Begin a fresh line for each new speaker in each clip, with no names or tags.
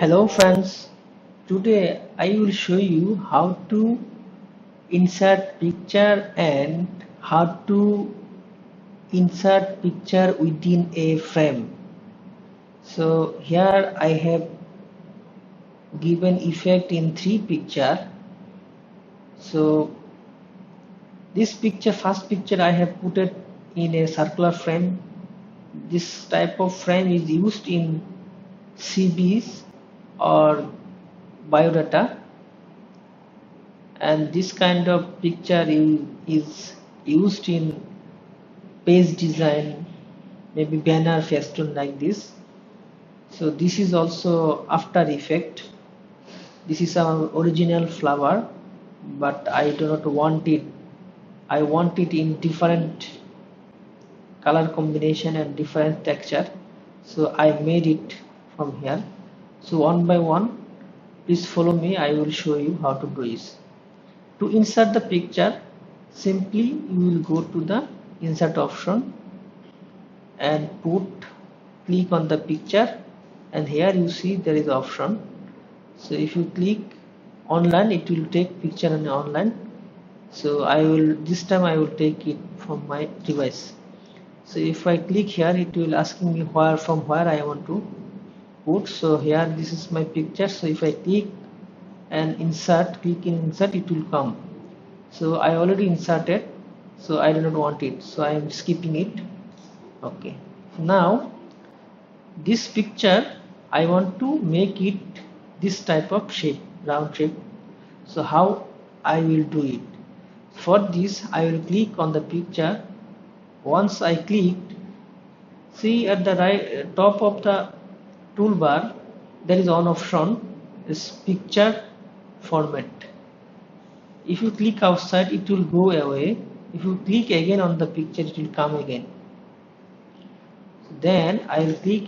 Hello friends, today I will show you how to insert picture and how to insert picture within a frame. So here I have given effect in 3 picture. So this picture, first picture I have put it in a circular frame. This type of frame is used in CVs or biodata, and this kind of picture is used in page design, maybe banner, festoon like this. So this is also after effect. This is our original flower, but I do not want it. I want it in different color combination and different texture, so I made it from here. So one by one, please follow me. I will show you how to do this. To insert the picture, simply you will go to the insert option and click on the picture, and here you see there is option. So if you click online, it will take picture on online. So this time I will take it from my device. So if I click here, it will asking me from where I want to put. So here this is my picture. So if I click and click in insert, it will come. So I already inserted, so I do not want it, so I am skipping it. Okay, now this picture I want to make it this type of shape, round shape. So how I will do it? For this I will click on the picture. Once I clicked, see at the right top of the toolbar there is one option, is picture format. If you click outside, it will go away. If you click again on the picture, it will come again. Then I will click.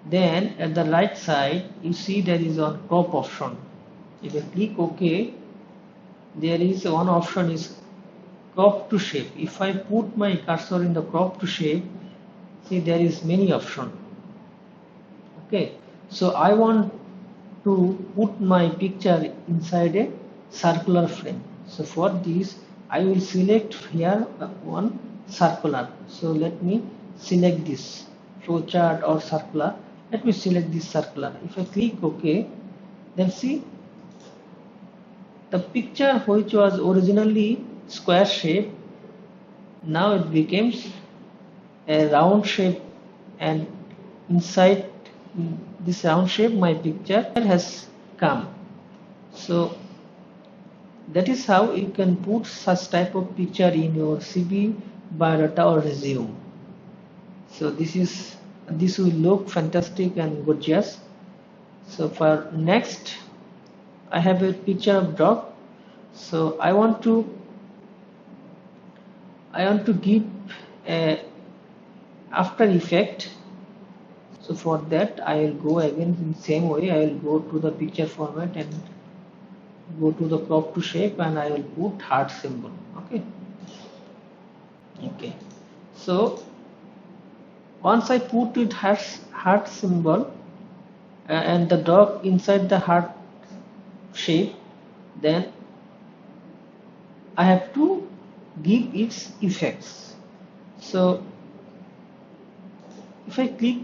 Then at the right side, you see there is a crop option. If I click OK, there is one option is crop to shape. If I put my cursor in the crop to shape, see there is many option. Okay, so I want to put my picture inside a circular frame. So for this I will select here one circular. So let me select this flowchart or circular. Let me select this circular. If I click OK, then see the picture which was originally square shape, now it becomes a round shape, and inside this round shape my picture has come. So that is how you can put such type of picture in your CV, biodata or resume. So this will look fantastic and gorgeous. So for next, I have a picture of dog. So I want to give a after effect. So for that I will go again in the same way. I will go to the picture format and go to the crop to shape, and I will put heart symbol. Okay, so once I put it heart symbol and the dog inside the heart shape, then I have to give its effects. So if I click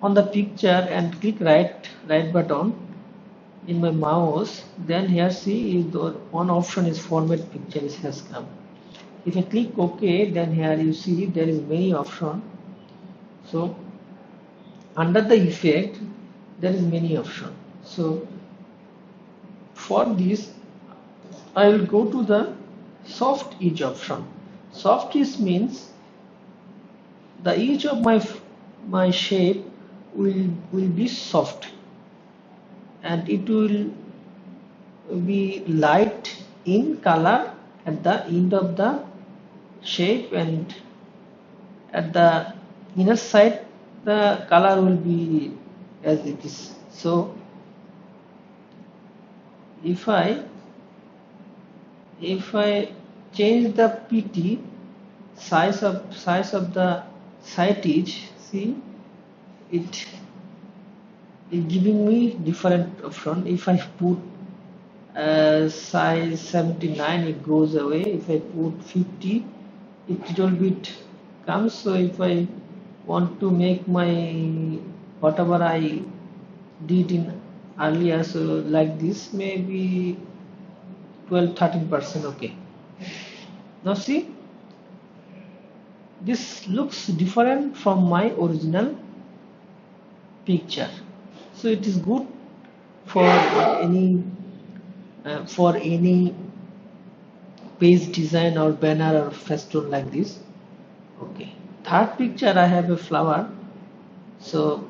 on the picture and click right button in my mouse, then here see one option is format picture, it has come. If I click OK, then here you see there is many option. So under the effect there is many option. So for this I will go to the soft edge option. Soft edge means the edge of my shape will be soft, and it will be light in color at the end of the shape, and at the inner side the color will be as it is. So if I change the PT size of the side edge, see it giving me different option. If I put size 79, it goes away. If I put 50, it little bit comes. So if I want to make my whatever I did in earlier, so like this, maybe 12-13%. Okay, now see, this looks different from my original picture. So it is good for any page design or banner or festoon like this. Okay, third picture, I have a flower. So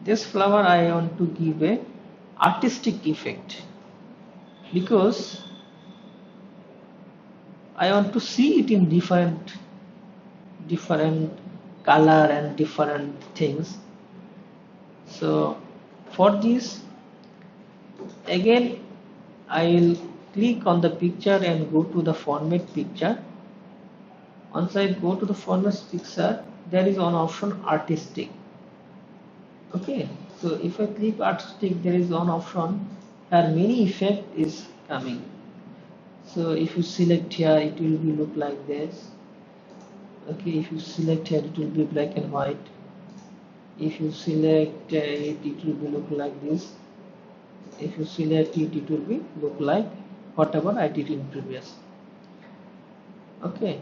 this flower I want to give a artistic effect, because I want to see it in different color and different things. So for this, again I will click on the picture and go to the format picture. Once I go to the format picture, there is one option artistic. Okay, so if I click artistic, there is one option where many effect is coming. So if you select here, it will be look like this. Okay, if you select here, it will be black and white. If you select it, it will be look like this. If you select it, it will be look like whatever I did in previous. Okay.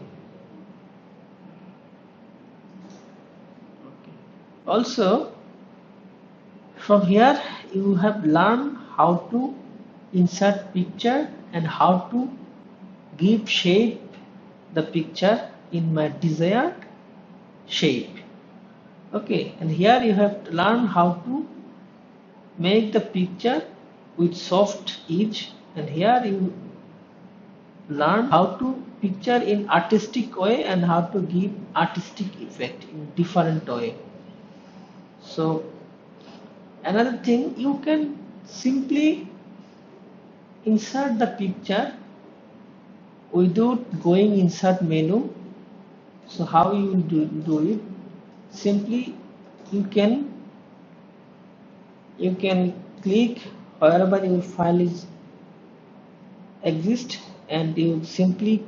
Also, from here you have learned how to insert picture and how to give shape the picture in my desired shape. Okay, and here you have to learn how to make the picture with soft edge, and here you learn how to picture in artistic way and how to give artistic effect in different way. So another thing, you can simply insert the picture without going insert menu. So how you do it? Simply you can click wherever your file is exist, and you simply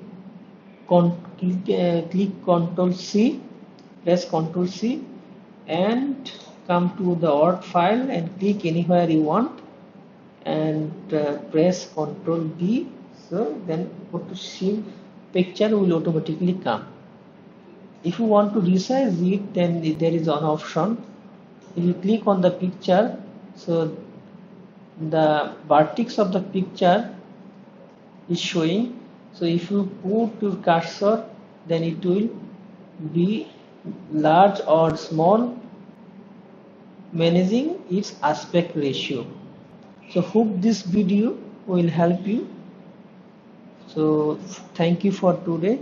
click Ctrl C, press Ctrl C, and come to the Word file and click anywhere you want, and press Ctrl B. So then go to see, picture will automatically come. If you want to resize it, then there is an option. If you click on the picture, so the vertex of the picture is showing. So if you put your cursor, then it will be large or small, managing its aspect ratio. So hope this video will help you. So thank you for today.